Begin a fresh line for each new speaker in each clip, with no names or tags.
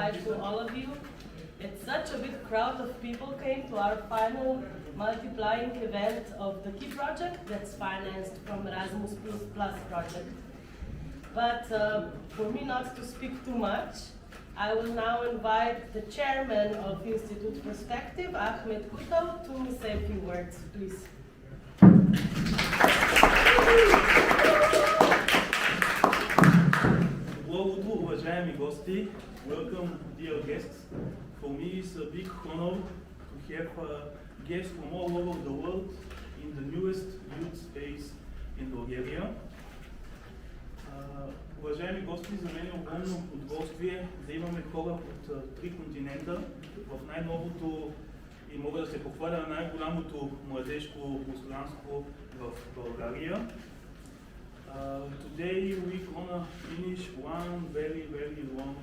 hi to all of you. It's such a big crowd of people came to our final multiplying event of the Key project that's financed from Erasmus Plus project. But for me not to speak too much, I will now invite the chairman of Institute Perspective, Ahmed Kutal, to say a few words, please.
Добро утро, уважаеми гости. Welcome, dear guests. For me, it's a big honor to have guests from all over the world in the newest youth space in Bulgaria. Уважаеми гости, за мен е огромно удоволствие да имаме хора от три континента в най-новото и мога да се похваля най-голямото младежко пространство в България. Today we're gonna finish one very long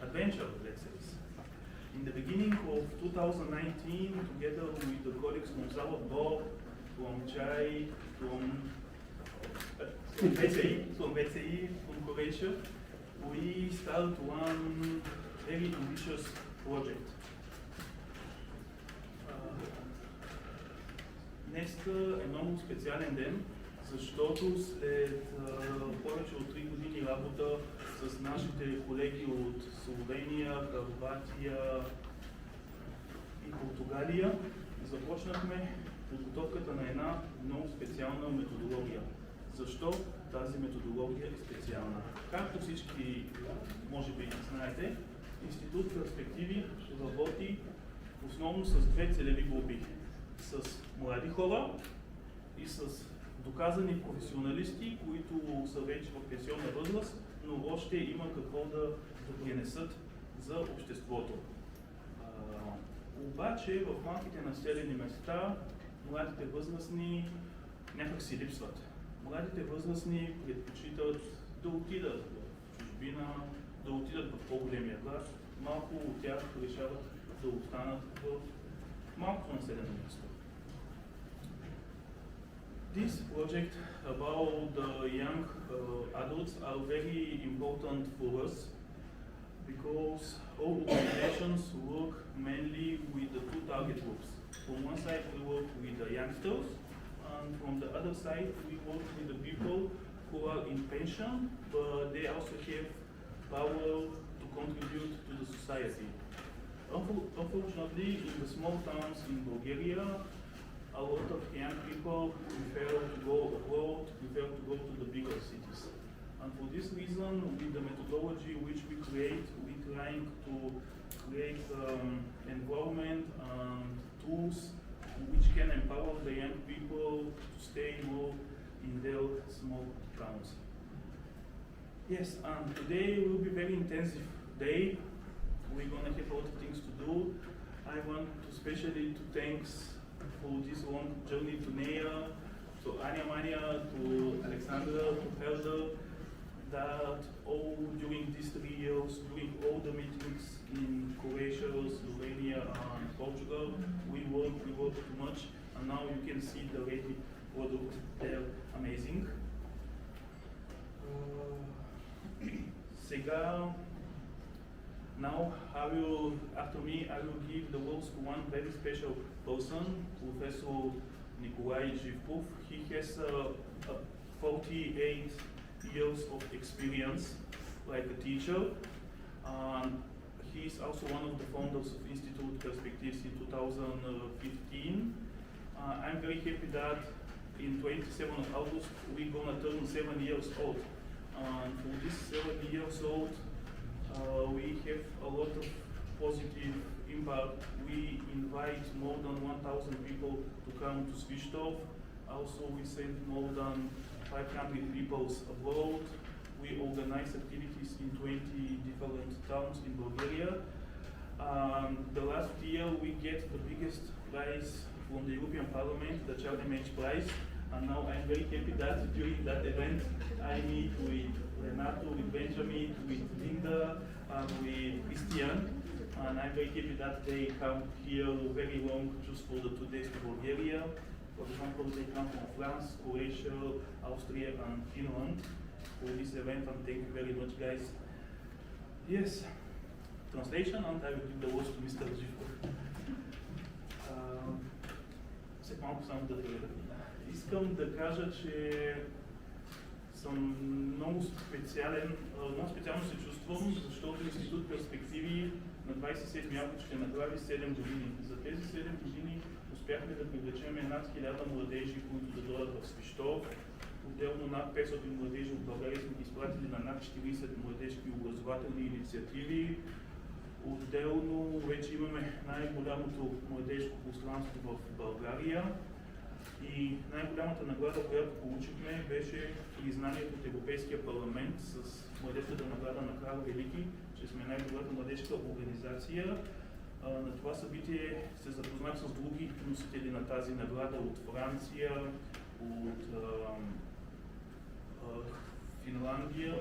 adventure, let's say. In the beginning of 2019, together with the colleagues from Salvador, from Chai, from BCI, from Croatia, we started one very ambitious project. Днес е много специален ден, защото след повече от 3 години работа с нашите колеги от Словения, Хърватия и Португалия започнахме подготовката на една много специална методология. Защо тази методология е специална? Както всички може би знаете, Институт Перспективи работи основно с две целеви групи. С млади хора и с доказани професионалисти, които са вече в пенсионна възраст, но още има какво да допринесат за обществото. Обаче в малките населени места младите възрастни някак си липсват. Младите възрастни предпочитат да отидат в чужбина, да отидат в по-големия град. Малко от тях решават да останат в малкото населено място. This project about the young adults are very important for us because all organizations work mainly with the two target groups. From one side we work with the youngsters, and from the other side we work with the people who are in pension, but they also have power to contribute to the society. Unfortunately, in the small towns in Bulgaria, a lot of young people prefer to go abroad, prefer to go to the bigger cities. And for this reason, with the methodology which we create, we're trying to create environment and tools which can empower the young people to stay more in their small towns. Yes, and today will be very intensive day. We're going to have a lot of things to do. I want to especially to thanks for this long journey to Nea, to Anya Mania, to Alexandra, to Helder, that all during these 3 years, during all the meetings in Croatia, Slovenia and Portugal, we worked too much, and now you can see the ready product, they're amazing. Now, after me, I will give the words to one very special person, Professor Nikolai Zhivkov. He has 48 years of experience like a teacher. He is also one of the founders of Institute Perspectives in 2015. I'm very happy that in 27 of August we're gonna turn 7 years old. And for this 7 years old, we have a lot of positive impact. We invite more than 1,000 people to come to Svishtov. Also, we send more than 500 people abroad. We organize activities in 20 different towns in Bulgaria. The last year, we get the biggest prize from the European Parliament, the Child Image Prize. And now I'm very happy that during that event, I meet with Renato, with Benjamin, with Linda, and with Christian. And I'm very happy that they come here very long just for the 2 days to Bulgaria. For example, they come from France, Croatia, Austria, and Finland for this event. And thank you very much, guys. Yes, translation, and I will give the words to Mr. Живков. След малко само да гледам. Искам да кажа, че съм много специално се чувствам, защото Институт Перспективи на 27 август ще направи 7 години. За тези 7 години успяхме да привлечем над 1000 младежи, които да дойдат в Свищов. Отделно над 500 младежи от България сме ги изпратили на над 40 младежки образователни инициативи. Отделно вече имаме най-голямото младежко пространство в България. И най-голямата награда, която получихме, беше признанието от Европейския парламент с младежката награда на Крал Велики, че сме най-добрата младежка организация. На това събитие се запознах с други носители на тази награда от Франция, от Финландия,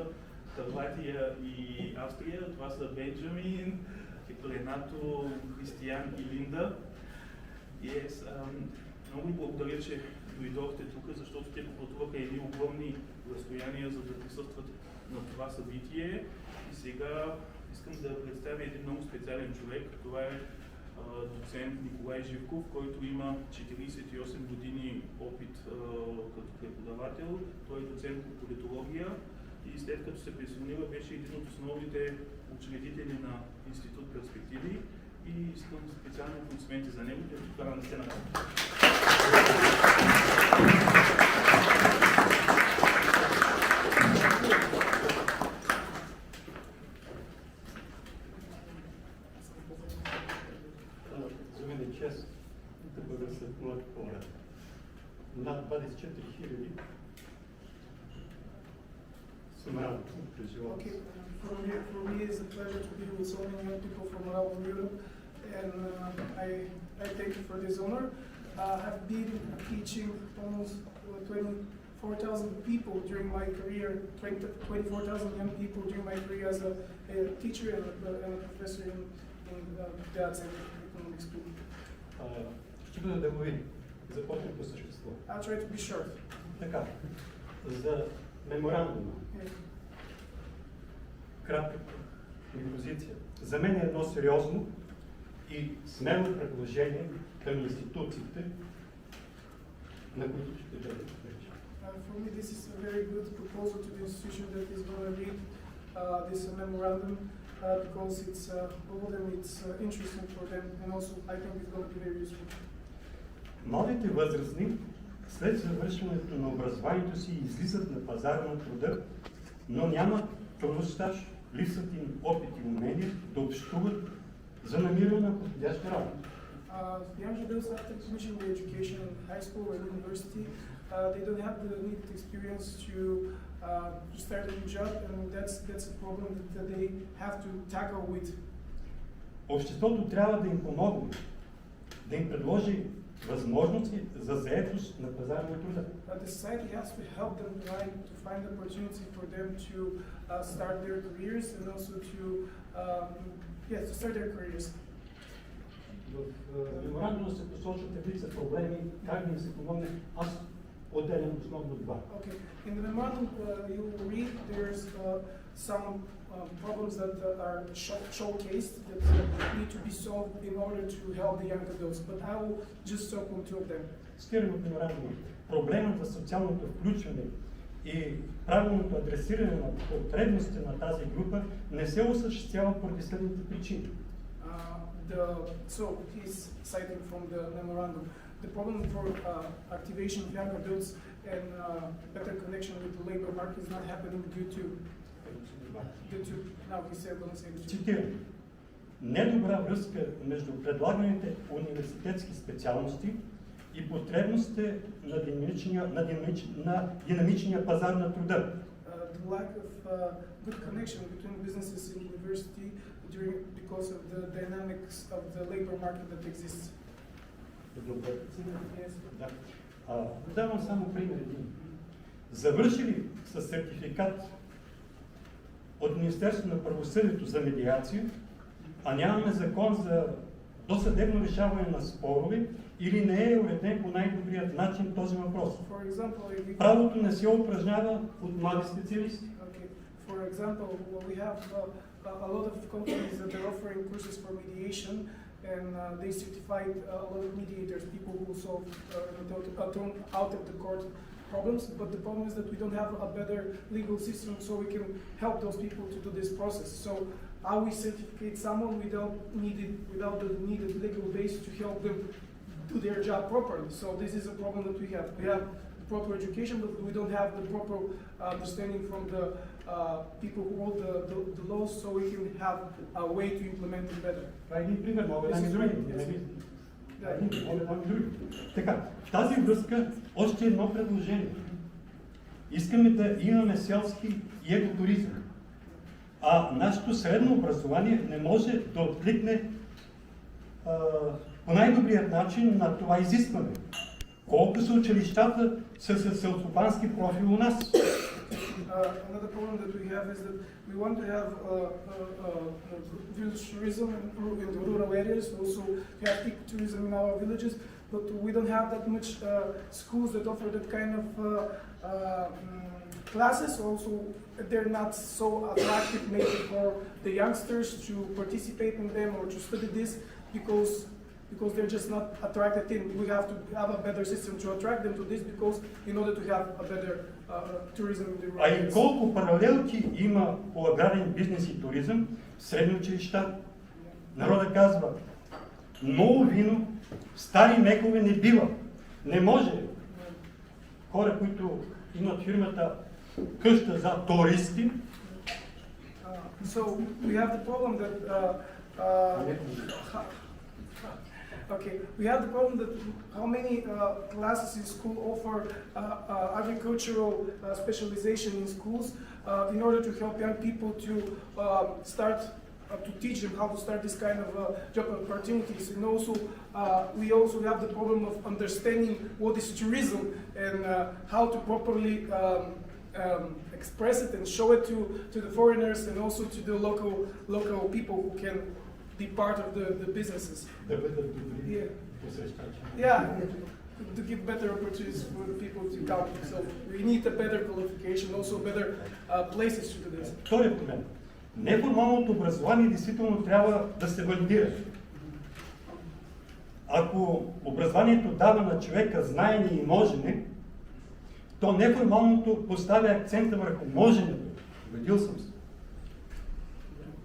Хърватия и Австрия. Това са Бенджамин, Ренато, Християн и Линда. Yes, много ви благодаря, че дойдохте тук, защото те попътуваха едни огромни разстояния, за да присъстват на това събитие. И сега искам да представя един много специален човек. Това е доцент Николай Живков, който има 48 години опит като преподавател. Той е доцент по политология и след като се пенсионира, беше един от основните учредители на Институт Перспективи. И искам специално аплодисменти за него, тъй като това на сцената.
За мен е чест да бъда след млади хора. Над 24 000 съм работа през живота.
For me, it's a pleasure to be with so many young people from around Europe, and I thank you for this honor. I've been teaching almost 24,000 people during my career, 24,000 young people during my career as a teacher and a professor in data center economics school.
Ще бъда деловит. Започнем по същество.
I'll try to be short.
Така, за меморандума. Кратка ми позиция. За мен е едно сериозно и смело предложение към институциите, на които ще бъде вече.
For me, this is a very good proposal to the institution that is going to read this memorandum because it's bold and it's interesting for them, and also I think it's going to be very useful.
Младите възрастни след завършването на образованието си излизат на пазара на труда, но нямат трудов стаж, липсват им опит и умения да общуват за намиране на подходяща работа.
Young adults after finishing their education in high school or university, they don't have the needed experience to start a new job, and that's a problem that they have to tackle with.
Обществото трябва да им помогне, да им предложи възможности за заетост на пазара на труда.
The society has to help them to find opportunity for them to start their careers and also to start their careers.
В меморандума се посочват редица проблеми, как да им се помогне. Аз отделям основно два.
Okay. In the memorandum you will read there's some problems that are showcased that need to be solved in order to help the young adults, but I will just talk on two of them.
Цитирам от меморандума. Проблемът за социалното включване и правилното адресиране на потребностите на тази група не се осъществява поради следните причини.
So he's citing from the memorandum. The problem for activation of young adults and better connection with the labor market is not happening due to now he's going to say due to.
Цитирам. Недобра връзка между предлаганите университетски специалности и потребностите на динамичния пазар на труда.
The lack of good connection between businesses and university because of the dynamics of the labor market that exists. Yes.
Да. Давам само пример един. Завършили с сертификат от Министерството на правосъдието за медиация, а нямаме закон за досъдебно решаване на спорове, или не е уреден по най-добрият начин този въпрос. Правото не се упражнява от млади специалисти.
For example, we have a lot of companies that are offering courses for mediation, and they certified a lot of mediators, people who solve out of the court problems. But the problem is that we don't have a better legal system so we can help those people to do this process. So how we certificate someone without the needed legal base to help them do their job properly. So this is a problem that we have. We have proper education, but we don't have the proper understanding from the people who hold the laws, so we can have a way to implement it better.
Това е един пример, мога да ми други. Мога да ми други. Така, в тази връзка още едно предложение. Искаме да имаме селски и екотуризъм. А нашето средно образование не може да откликне по най-добрият начин на това изискване. Колко са училищата с селскостопански профил у нас?
Another problem that we have is that we want to have village tourism in the rural areas, also have ecotourism in our villages, but we don't have that much schools that offer that kind of classes. Also, they're not so attractive maybe for the youngsters to participate in them or to study this because they're just not attracted in. We have to have a better system to attract them to this because in order to have a better tourism in the rural
А и
areas.
колко паралелки има по аграрен бизнес и туризъм в средни училища? Народът казва, ново вино, стари мекове не бива. Не може. Хора, които имат фирмата къща за туристи.
So we have the problem that okay, we have the problem that how many classes in school offer agricultural specialization in schools in order to help young people to start to teach them how to start this kind of job opportunities. And also, we also have the problem of understanding what is tourism and how to properly express it and show it to the foreigners and also to the local people who can be part of the businesses.
Да бъдат добри
Yeah.
посрещачи.
Yeah, to give better opportunities for the people to come. So we need a better qualification, also better places to do this.
Вторият проблем. Неформалното образование действително трябва да се валидира. Ако образованието дава на човека знаене и можене, то неформалното поставя акцента върху моженето. Убедил съм се.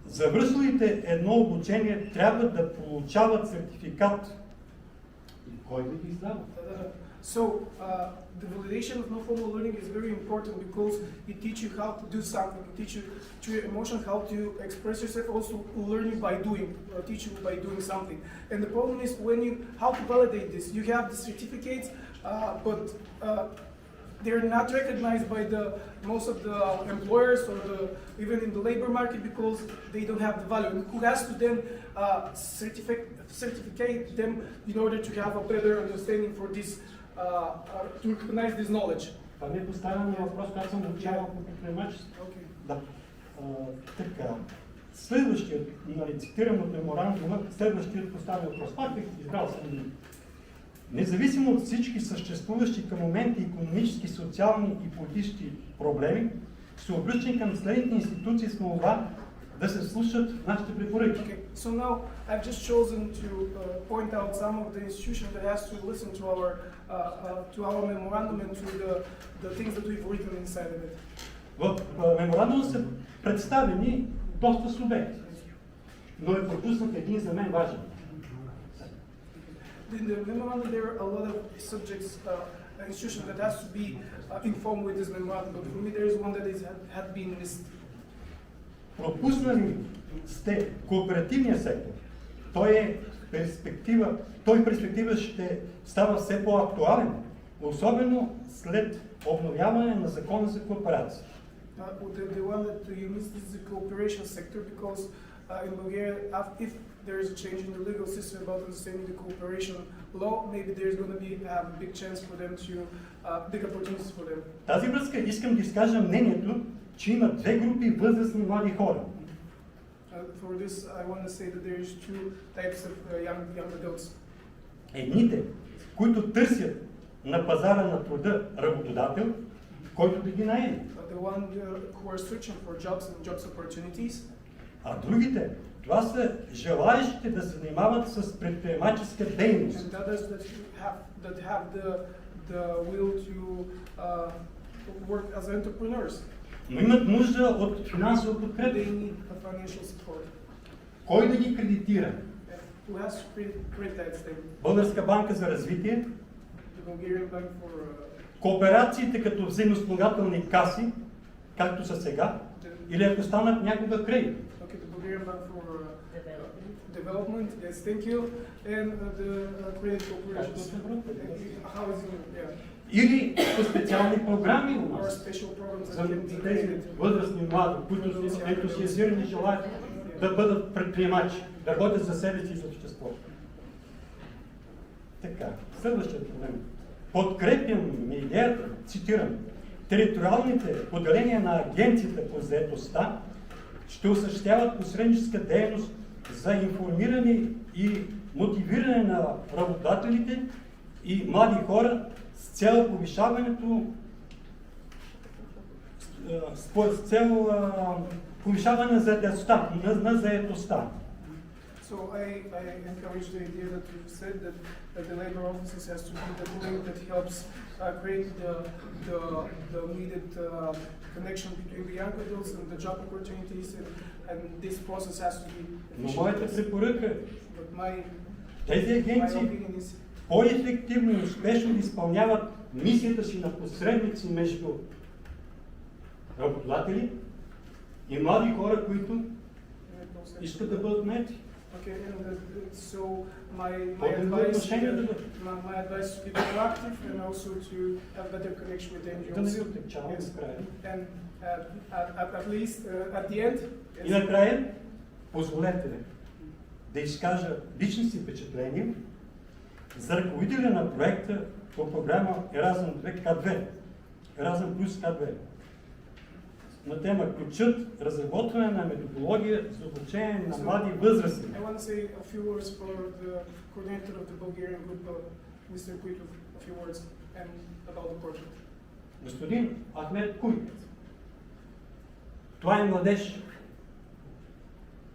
Завършилите едно обучение трябва да получават сертификат. И кой да ги издава?
So the validation of no formal learning is very important because it teaches you how to do something, it teaches you through your emotion how to express yourself, also learning by doing, or teach you by doing something. And the problem is how to validate this. You have the certificates, but they're not recognized by most of the employers or even in the labor market because they don't have the value. And who has to then certificate them in order to have a better understanding for this, to recognize this knowledge?
Това не е поставяне на въпрос, когато съм учавал по предприемачество.
Okay.
Да. Така. Следващият, цитирам от меморандума, следващият поставен въпрос. Пак бих избрал съм. Независимо от всички съществуващи към момента икономически, социални и политически проблеми, се обръщам към следните институции с молба да се слушат нашите препоръки.
Okay, so now I've just chosen to point out some of the institutions that has to listen to our memorandum and to the things that we've written inside of it.
В меморандума са представени доста субекти, но е пропуснат един за мен важен.
In the memorandum, there are a lot of subjects, institutions that has to be informed with this memorandum. But for me, there is one that had been missed.
Пропуснали сте кооперативния сектор. Той в перспектива ще става все по-актуален, особено след обновяване на закона за кооперация.
The one that you missed is the cooperation sector because in Bulgaria, if there is a change in the legal system about understanding the cooperation law, maybe there's going to be a big chance for them to, big opportunities for them.
Тази връзка искам да изкажа мнението, че има две групи възрастни млади хора.
For this, I want to say that there is two types of young adults.
Едните, които търсят на пазара на труда работодател, който да ги наеме.
The one who are searching for jobs and jobs opportunities.
А другите, това са желаещите да се занимават с предприемаческа дейност.
And others that have the will to work as entrepreneurs.
Но имат нужда от финансова подкрепа.
They need a financial support.
Кой да ги кредитира?
And who has to create that thing?
Българска банка за развитие,
The Bulgarian Bank for
кооперациите като взаимоспомагателни каси, както са сега, или ако станат някога кредит.
okay, the Bulgarian Bank for
Development.
Development. Yes, thank you. And the credit corporations. How is it? Yeah.
Или по специални програми у
Or
нас.
special programs
За
that can be
тези
created.
възрастни млади, които са ентусиазирани и желаят да бъдат предприемачи, да работят за себе си и за обществото. Така, следващият проблем. Подкрепям идеята, цитирам, териториалните поделения на агенцията по заетостта ще осъществяват посредническа дейност за информиране и мотивиране на работодателите и млади хора с цел повишаването повишаване на заетостта, на заетостта.
So I encourage the idea that you said that the labor offices has to be the link that helps create the needed connection between the young adults and the job opportunities, and this process has to be
Но
efficient.
моята препоръка е
But
тези
my
агенции
opinion is
по-ефективно и успешно да изпълняват мисията си на посредници между работодатели и млади хора, които искат да бъдат наети.
Okay, and so my
По-добро
advice
отношение да
my advice to be proactive and also to have better connection with
Да не ви
NGOs.
отекчавам
Yes.
накрая.
And at least at the end.
И накрая, позволете да изкажа лични си впечатления за ръководителя на проекта по програма Еразъм 2 К2, Еразъм плюс К2, на тема ключът разработване на методология за обучение на млади възрастни.
I want to say a few words for the coordinator of the Bulgarian group, Mr. Kuitov, a few words and about the project.
Господин Ахмед Куйт, това е младеж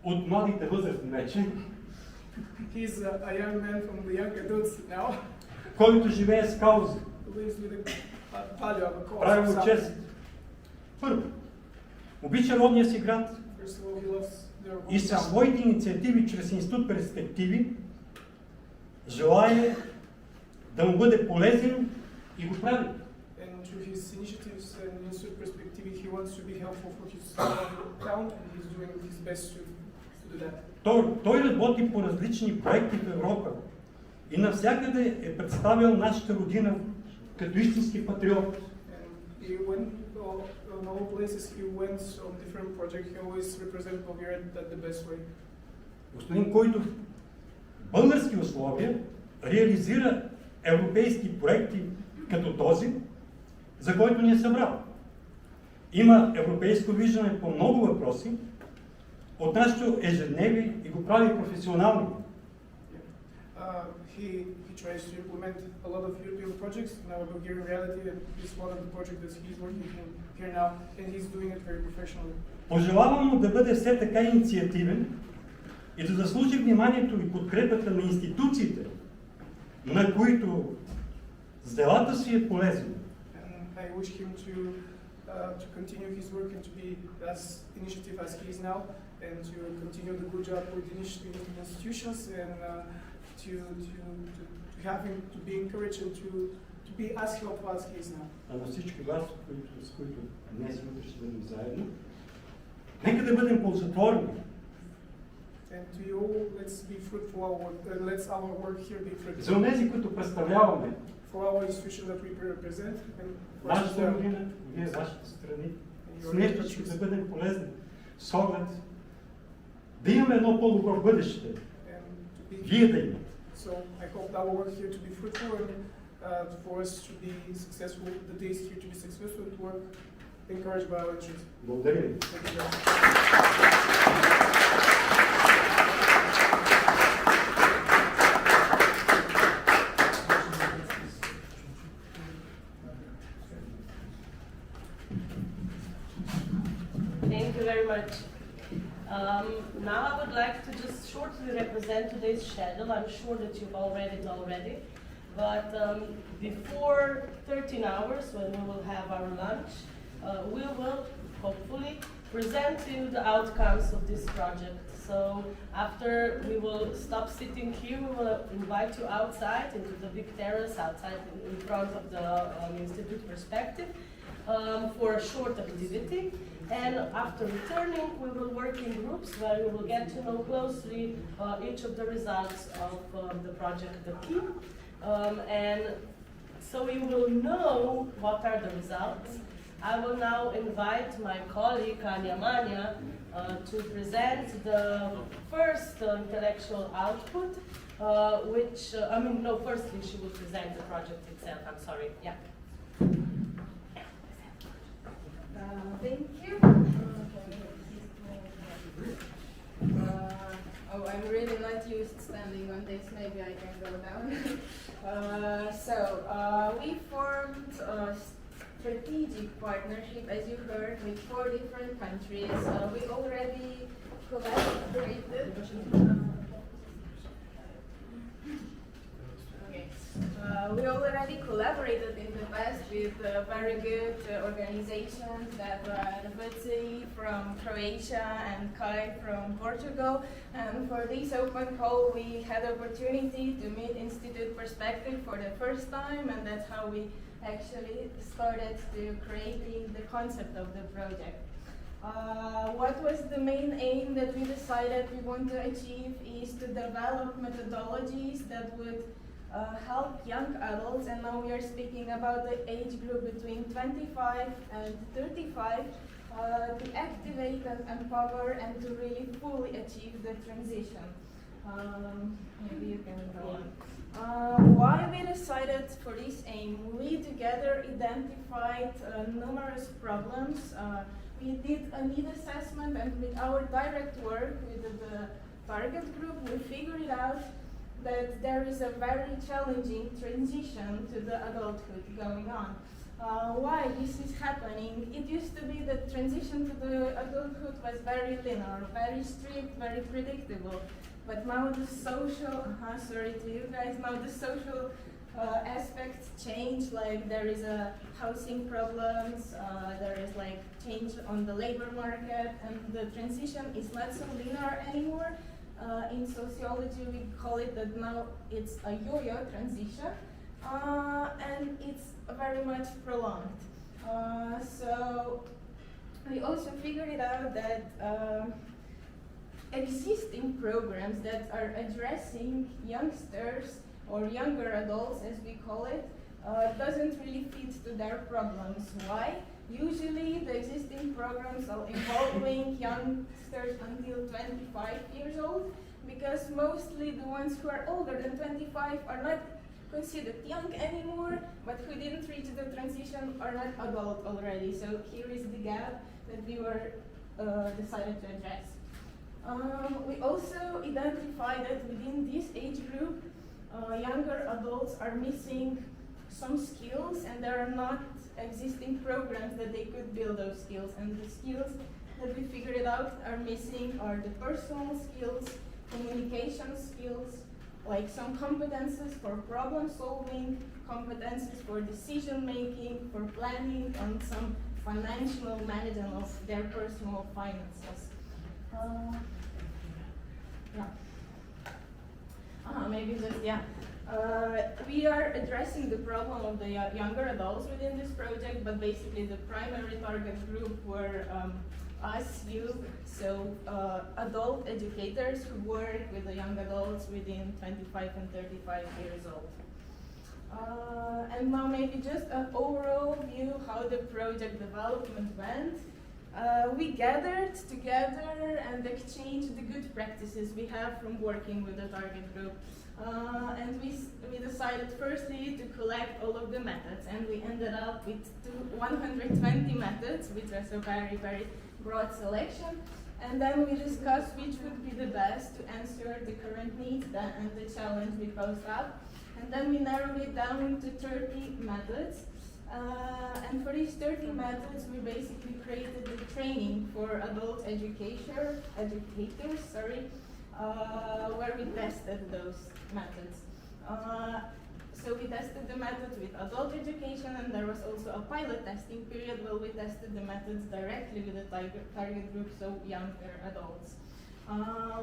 от младите възрастни вече,
He's a young man from the young adults now,
който живее с кауза,
who lives with a value of a cause.
прави
of
му
something.
чест. Първо, обича родния си град
First of all, he loves their
и със
hometown.
своите инициативи чрез Институт перспективи желае да му бъде полезен и го прави.
And through his initiatives and Institute perspective, he wants to be helpful for his town, and he's doing his best to do that.
Той работи по различни проекти в Европа и навсякъде е представил нашата родина като истински патриот.
And he went on all places he went on different projects. He always represented Bulgaria that the best way.
Господин Койтов в български условия реализира европейски проекти като този, за който ни е събрал. Има европейско виждане по много въпроси от нашето ежедневие и го прави професионално.
He tries to implement a lot of European projects in our Bulgarian reality, and this is one of the projects that he's working on here now, and he's doing it very professionally.
Пожелавам му да бъде все така инициативен и да заслужи вниманието и подкрепата на институциите, на които с делата си е полезен.
And I wish him to continue his work and to be as initiative as he is now, and to continue the good job with institutions, and to have him to be encouraged and to be as helpful as he is now.
А на всички вас, с които днес и утре ще бъдем заедно, нека да бъдем ползотворни.
And to you, let's be fruitful. Let's our work here be fruitful.
За онези, които представляваме
For our institution that we represent, and for
нашата
them,
родина, вие вашите страни,
and
с
your
нещо ще да бъдем полезни, с оглед да имаме едно по-добро бъдеще,
and to be.
вие да имате.
So I hope our work here to be fruitful, and for us to be successful, the days here to be successful, to work encouraged by our interest.
Благодаря ви.
Thank you very much.
Thank you very much. Now I would like to just shortly represent today's schedule. I'm sure that you've all read it already. But before 13 hours, when we will have our lunch, we will hopefully present to you the outcomes of this project. So after we will stop sitting here, we will invite you outside into the big terrace outside in front of the Institute Perspective for a short activity. And after returning, we will work in groups where we will get to know closely each of the results of the project, the key. And so you will know what are the results. I will now invite my colleague, Anya Mania, to present the first intellectual output, firstly she will present the project itself, I'm sorry, yeah.
Thank you. I'm really not used standing on this, maybe I can go down. We formed a strategic partnership, as you heard, with 4 different countries. We already collaborated. We already collaborated in the past with very good organizations that are Vci from Croatia and Kai from Portugal. And for this open call, we had opportunity to meet Institute Perspective for the first time, and that's how we actually started to creating the concept of the project. What was the main aim that we decided we want to achieve is to develop methodologies that would help young adults, and now we are speaking about the age group between 25 and 35, to activate and empower and to really fully achieve the transition. Maybe you can go on. Why we decided for this aim? We together identified numerous problems. We did a need assessment, and with our direct work with the target group, we figured out that there is a very challenging transition to the adulthood going on. Why this is happening? It used to be that transition to the adulthood was very linear, very strict, very predictable. But now the social, sorry to you guys, now the social aspects change, like there is a housing problems, there is like change on the labor market, and the transition is not so linear anymore. In sociology, we call it that now it's a yo-yo transition, and it's very much prolonged. So we also figured it out that existing programs that are addressing youngsters or younger adults, as we call it, doesn't really fit to their problems. Why? Usually the existing programs are involving youngsters until 25 years old, because mostly the ones who are older than 25 are not considered young anymore, but who didn't reach the transition are not adult already. So here is the gap that we were decided to address. We also identified that within this age group, younger adults are missing some skills, and there are not existing programs that they could build those skills. And the skills that we figured out are missing are the personal skills, communication skills, like some competences for problem solving, competences for decision making, for planning, and some financial management of their personal finances. We are addressing the problem of the younger adults within this project, but basically the primary target group were us, you, so adult educators who work with the young adults within 25 and 35 years old. And now maybe just an overall view how the project development went. We gathered together and exchanged the good practices we have from working with the target group. And we decided firstly to collect all of the methods, and we ended up with 120 methods, which was a very, very broad selection. And then we discussed which would be the best to answer the current needs and the challenge we posed up. And then we narrowed it down to 30 methods. And for these 30 methods, we basically created the training for adult educators, where we tested those methods. So we tested the methods with adult education, and there was also a pilot testing period where we tested the methods directly with the target group, so younger adults.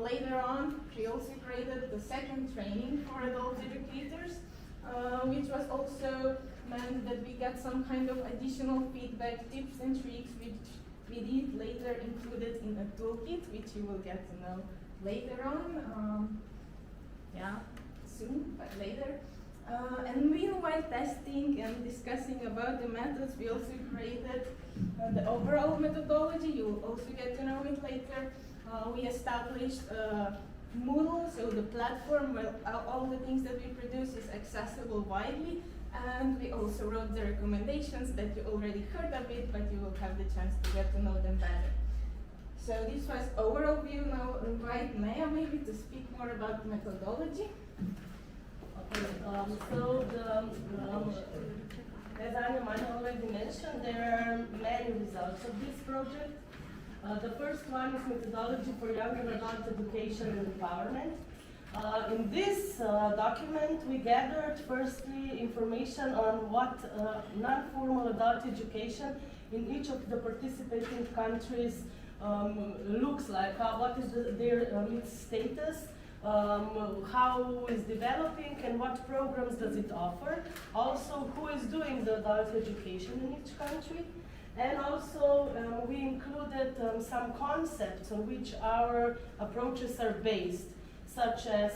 Later on, we also created the second training for adult educators, which was also meant that we got some kind of additional feedback, tips and tricks, which we did later included in a toolkit, which you will get to know later on. Soon, but later. And meanwhile, testing and discussing about the methods, we also created the overall methodology. You will also get to know it later. We established Moodle, so the platform where all the things that we produce is accessible widely. And we also wrote the recommendations that you already heard a bit, but you will have the chance to get to know them better. So this was overall view. Now invite Maya maybe to speak more about methodology.
Okay, so as Anna already mentioned, there are many results of this project. The first one is methodology for young and adult education and empowerment. In this document, we gathered firstly information on what non-formal adult education in each of the participating countries looks like, what is their status, how is developing, and what programs does it offer. Also, who is doing the adult education in each country. And also, we included some concepts on which our approaches are based, such as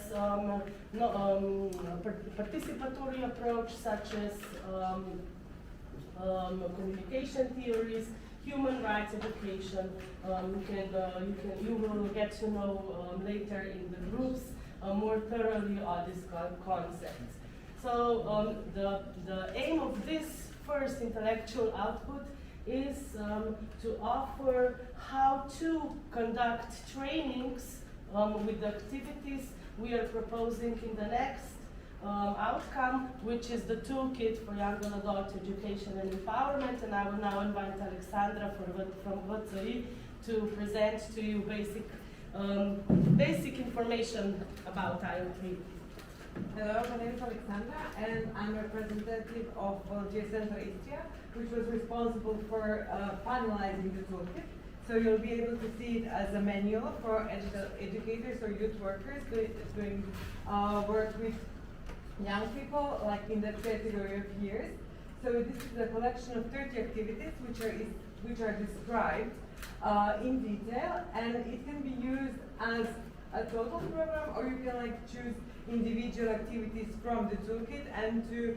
participatory approach, such as communication theories, human rights education. You will get to know later in the groups more thoroughly all these concepts. So the aim of this first intellectual output is to offer how to conduct trainings with the activities we are proposing in the next outcome, which is the toolkit for young and adult education and empowerment. And I will now invite Alexandra from VTI to present to you basic information about IoT.
Hello, my name is Alexandra, and I'm a representative of Center Istria, which was responsible for finalizing the toolkit. So you'll be able to see it as a manual for educators or youth workers doing work with young people, like in the category of years. So this is a collection of 30 activities which are described in detail, and it can be used as a total program, or you can choose individual activities from the toolkit and to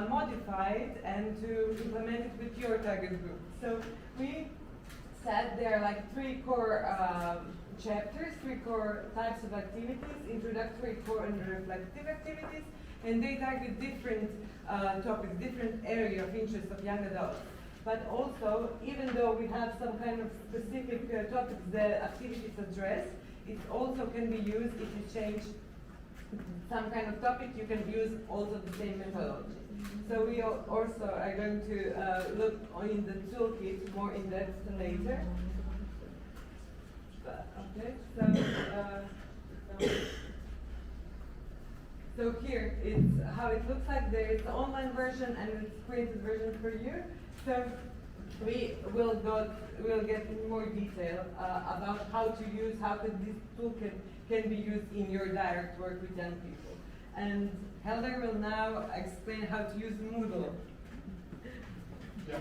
modify it and to implement it with your target group. So we said there are 3 core chapters, 3 core types of activities: introductory, core, and reflective activities, and they target different topics, different area of interest of young adults. But also, even though we have some kind of specific topics the activities address, it also can be used if you change some kind of topic, you can use also the same methodology. So we also are going to look in the toolkit more in depth later. Okay, so here it's how it looks like. There is the online version and it's printed version for you. So we will get more detail about how to use, how this toolkit can be used in your direct work with young people. And Helder will now explain how to use Moodle.
Yeah.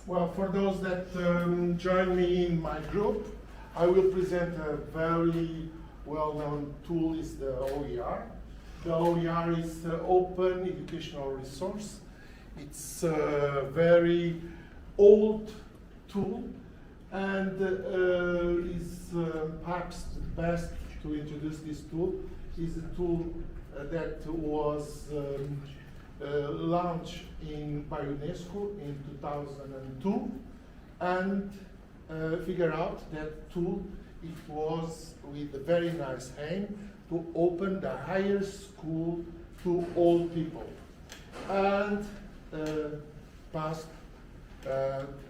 Well, for those that join me in my group, I will present a very well-known tool is the OER. The OER is an open educational resource. It's a very old tool and is perhaps the best to introduce this tool is a tool that was launched by UNESCO in 2002 and figure out that tool it was with a very nice aim to open the higher school to all people. And past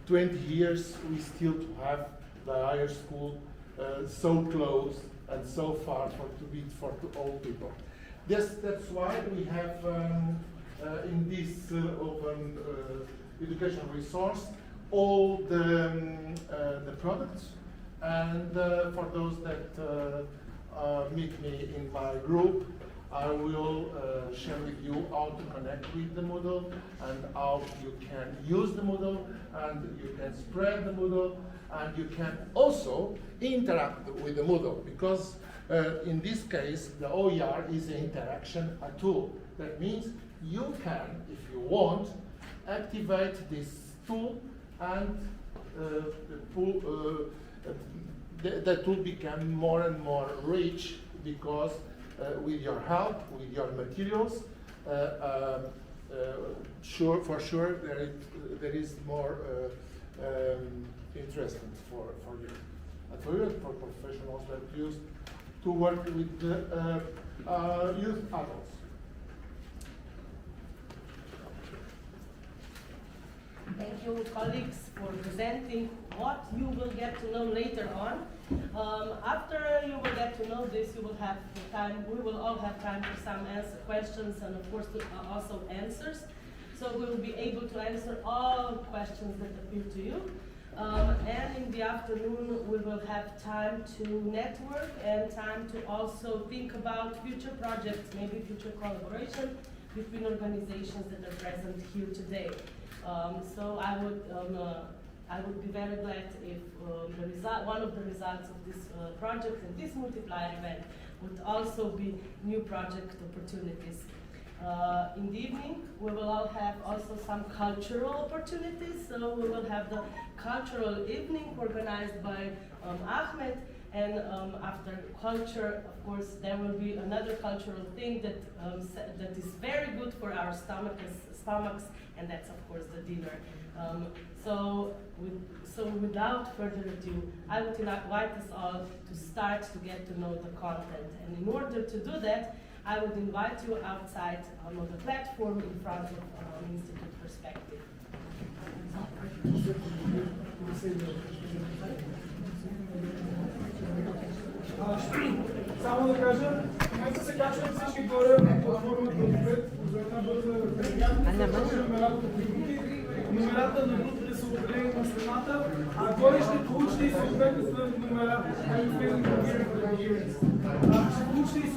20 years we still have the higher school so close and so far to all people. That's why we have in this open educational resource all the products, and for those that meet me in my group, I will share with you how to connect with the Moodle and how you can use the Moodle and you can spread the Moodle and you can also interact with the Moodle because in this case the OER is an interaction tool. That means you can, if you want, activate this tool and the tool become more and more rich because with your help, with your materials, for sure there is more interesting for you. And for you, for professionals that use to work with the youth adults.
Thank you, colleagues, for presenting what you will get to know later on. After you will get to know this, you will have time. We will all have time for some questions and, of course, also answers. So we will be able to answer all questions that appeal to you. And in the afternoon, we will have time to network and time to also think about future projects, maybe future collaboration between organizations that are present here today. So I would be very glad if one of the results of this project and this multiplier event would also be new project opportunities. In the evening, we will all have also some cultural opportunities. So we will have the cultural evening organized by Ahmed. And after culture, of course, there will be another cultural thing that is very good for our stomachs, and that's of course the dinner. So without further ado, I would invite us all to start to get to know the content. And in order to do that, I would invite you outside on the platform in front of Institute Perspective.
Само да кажа, нека се качват всички горе на платформата отпред, за една бърза номерата на групите са определени на стената, а горе ще получите и съответните номера. Ще получите и